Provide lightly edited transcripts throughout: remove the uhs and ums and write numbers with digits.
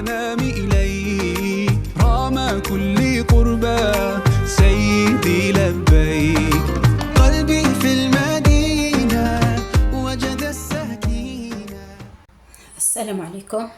الأنام إليك رام كل قربى سيدي لبيك. قلبي في المدينة وجد السكينة. السلام عليكم،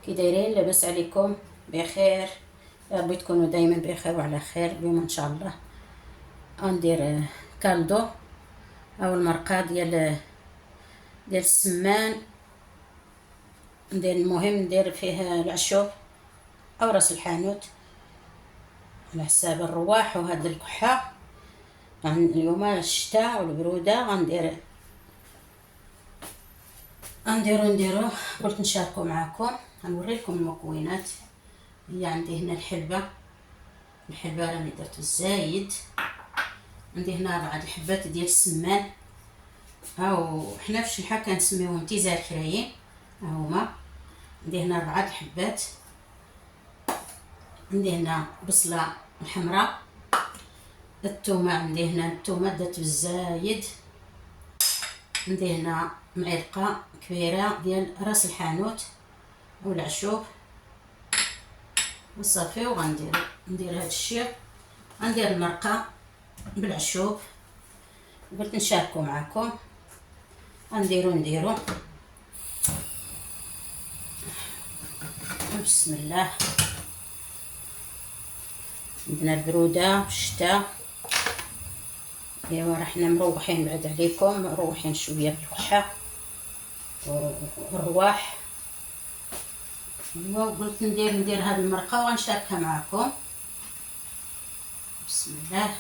كي دايرين؟ لاباس عليكم؟ بخير؟ يا ربي تكونوا دايما بخير وعلى خير. اليوم ان شاء الله غندير كالدو او المرقه ديال السمان. المهم ندير فيه العشوب او راس الحانوت على حساب الرواح وهاد الكحه. اليوم الشتاء والبروده نديرو. قلت نشاركو معاكم، غنوريلكم المكونات. هي عندي هنا الحلبة راني درت الزايد. عندي هنا 4 الحبات ديال السمان، هاو حنا في الشلحة كنسميوهم تيزار كرايين، هاهما. عندي هنا 4 الحبات. عندي هنا بصلة الحمراء، الثومة عندي هنا الثومة درت بالزايد. عندي هنا معلقة كبيرة ديال راس الحانوت والعشوب وصافي. ندير هاد الشيء، غندير المرقه بالعشوب. قلت نشاركو معكم. نديرو بسم الله. عندنا البروده والشتاء، ايوا راه حنا مروحين بعد عليكم، مروحين شويه بالكحه والرواح. قلت ندير هذه المرقه وغنشاركها معكم. بسم الله.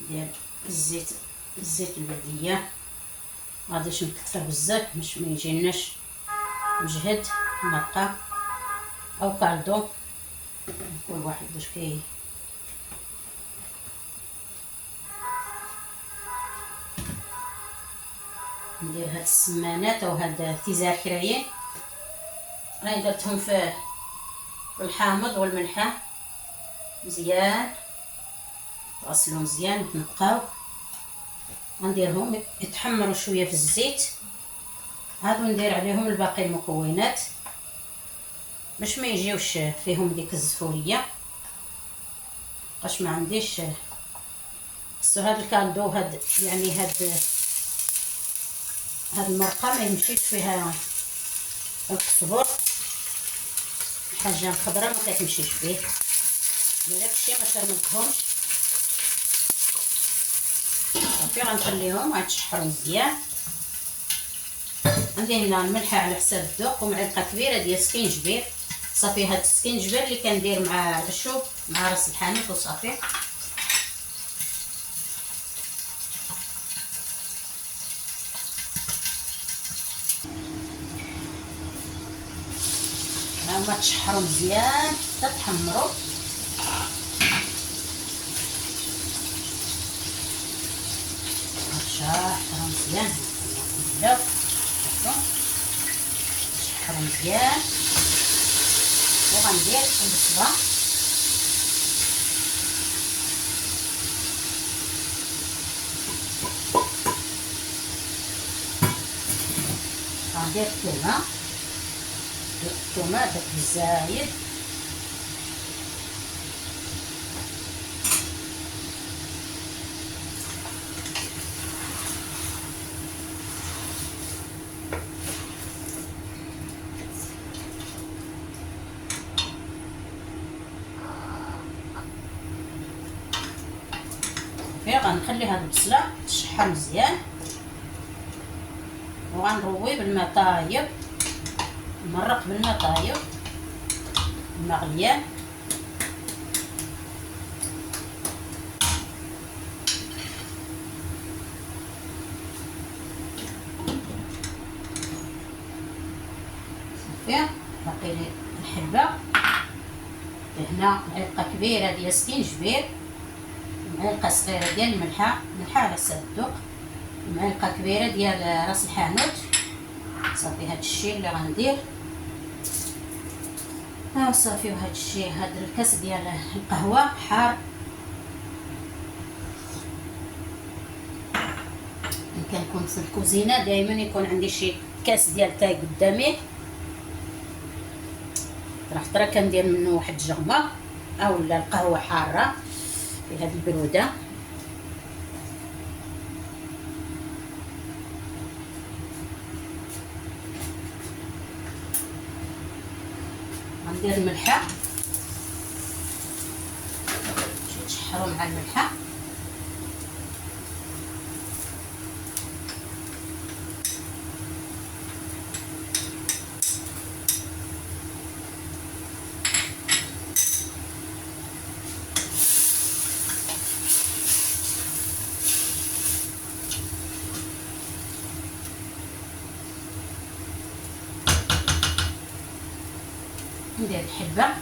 ندير الزيت البلديه، غاديش نكثر بزاف باش ما يجيناش مجهد مرقه او كالدو، كل واحد باش ندير هاد السمانات او هاد تيزار كرايين. راني درتهم في الحامض والملحه مزيان، غسلو مزيان وتنقاو. غنديرهم يتحمروا شويه في الزيت، هادو ندير عليهم الباقي المكونات باش ما يجيوش فيهم ديك الزفوريه، باش ما عنديش هاد الكالدو. هاد المرقه ما يمشيش فيها القزبر، الحاجه الخضراء ما كتمشيش فيه. داكشي ما كنرملكهمش صافي. غنخليهم غيتشحروا مزيان. عندي هنا الملحه على حساب الذوق ومعلقه كبيره ديال السكينجبير صافي. هاد السكينجبير اللي كندير مع العشوب مع راس الحانوت وصافي. هما تشحروا مزيان حتى تحمروا. شحروا مزيان شحروا مزيان. وغندير البصله، غندير الثومه درت بالزايد. غنخلي هاد البصله تشحر مزيان وغنروي بالماء طايب، نمرق بالماء طايب مغليان. صافي. باقي لي الحلبه. هنا معلقه كبيره ديال سكينجبير، معلقه صغيره ديال الملحه على حساب الذوق، معلقه كبيره ديال راس الحانوت صافي. هاد الشيء اللي غندير صافي. وهاد الشيء، هاد الكاس ديال القهوه حار. كنكون في الكوزينه دائما يكون عندي شي كاس ديال تاي قدامي راه خطره كندير منه واحد الجغمه اولا القهوه حاره في هذه البروده. غندير الملحه، نشحرو مع الملحه. ندير الحلبه،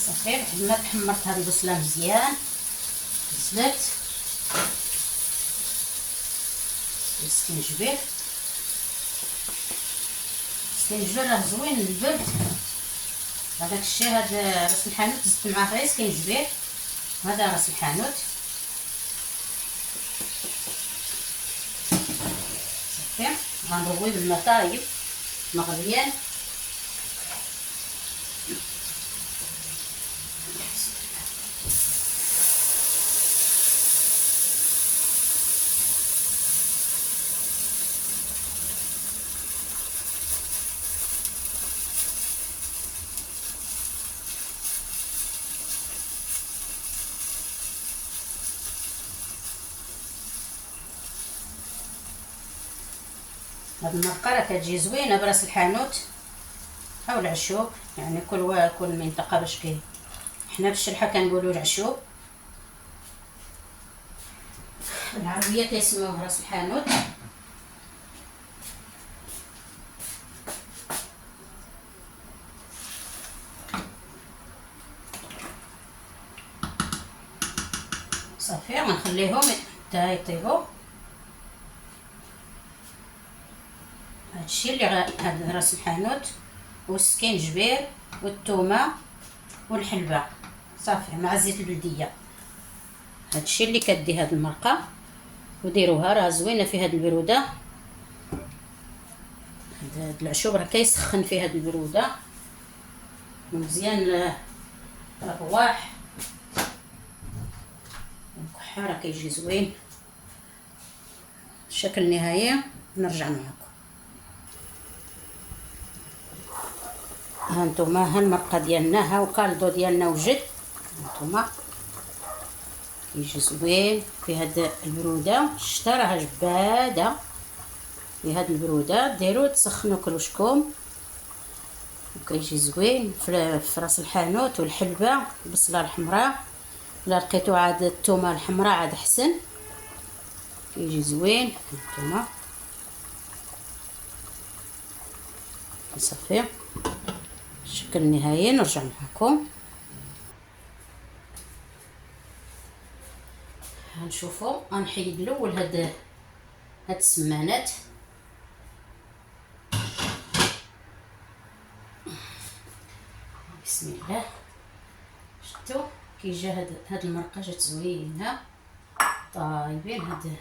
صافي. ما تحمرت هذه البصله مزيان، بزلت السكينجبير. السكينجبير راه زوين للبرد، هذاك الشيء. هذا راس الحانوت زدت معاه غير سكينجبير، هذا راس الحانوت. صافي غنروي بالماء طايب مغليان. هاد المرقه راه كتجي زوينه براس الحانوت او العشوب، يعني كل منطقه باش حنا بالشرحه كنقولوا العشوب، بالعربيه كيسموه راس الحانوت. صافي غنخليهم حتى يطيبوا. هادشي اللي هاد راس الحانوت والسكينجبير والثومه والحلبه، صافي مع زيت البلديه. هادشي اللي كدي هاد المرقه، وديروها راه زوينه في هاد البروده. هاد العشوب راه كيسخن في هاد البروده مزيان، الرواح الكحه راه كيجي زوين. الشكل النهائي نرجع معكم. هانتوما ها المرقه ديالنا، ها الكالدو ديالنا وجد. هانتوما كيجي زوين في هاد البروده. الشتا راه جباده في هاد البروده، ديروا تسخنوا كلوشكم وكيجي زوين في راس الحانوت والحلبه. البصله الحمراء الا لقيتو عاد الثومه الحمراء عاد احسن، كيجي زوين. هانتوما صافي الشكل النهائي نرجع معكم. هنشوفوا غنحيد الاول هاد السمانات. بسم الله. شفتوا كي جا هاد المرقه جات زوينه طايبين. هاد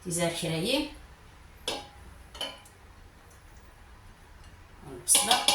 تيزار كرايين والبصله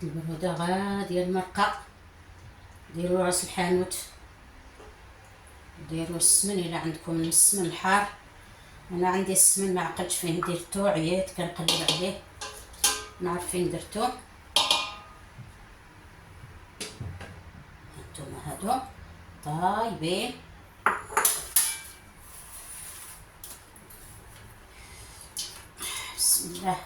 هاد البرودة غادية المرقة. ديروا راس الحانوت، ديروا السمن الا عندكم السمن الحار. انا عندي السمن ما عقلتش فين درتو، عييت كنقلب عليه نعرف فين درتو. هانتوما هادو طايبين. بسم الله.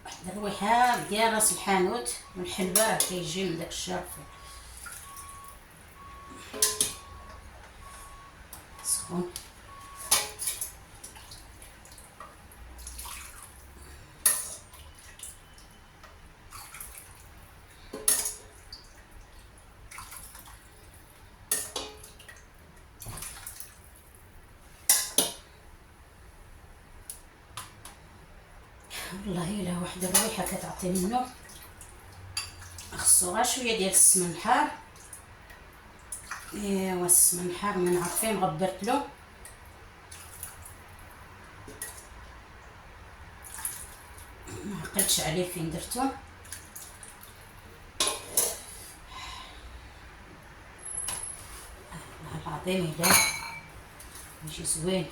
واحد الرويحه ديال راس الحانوت والحلبه راه كيجي من داك الشرف سخون. والله الا واحد الرويحه كتعطي منه. خصو غير شويه ديال السمن الحار. ايوا السمن الحار ما نعرف فين غبرت له، ما عقلتش عليه فين درتو. والله العظيم الا يجي زوين.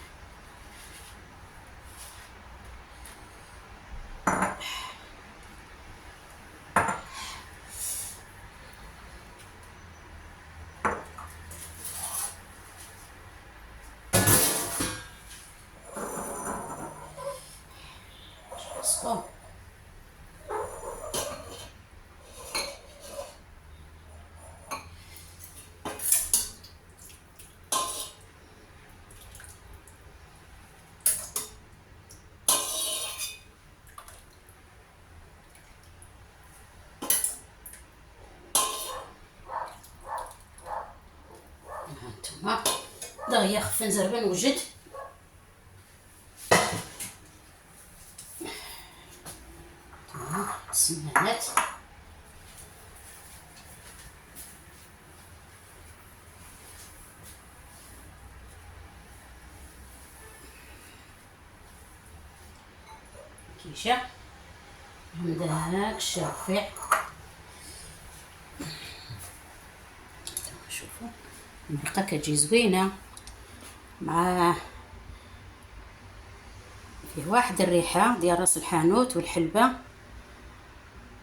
سخون. هانتوما دغيا خف نزربن وجد. السمانات كيشا من داك الشرفيع. شوفوا المرقه كتجي زوينه مع فيه واحد الريحه ديال راس الحانوت والحلبه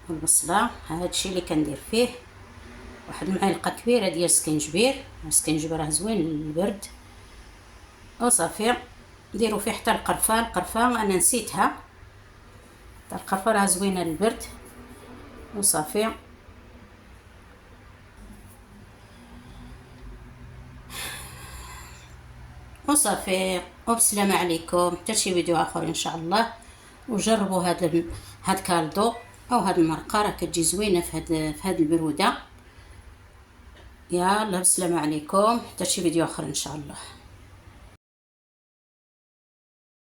والبصله. هادشي اللي كندير فيه واحد المعلقه كبيره ديال السكنجبير. السكنجبير راه زوين للبرد. وصافي ديروا فيه حتى القرفه. القرفه انا نسيتها، القرفه راه زوينه للبرد. وصافي وصافي وبسلامة عليكم حتى شي فيديو اخر ان شاء الله. وجربوا هاد كالدو او هاد المرقه راه كتجي زوينه في هاد البروده. يلا بسلامة عليكم حتى شي فيديو اخر ان شاء الله.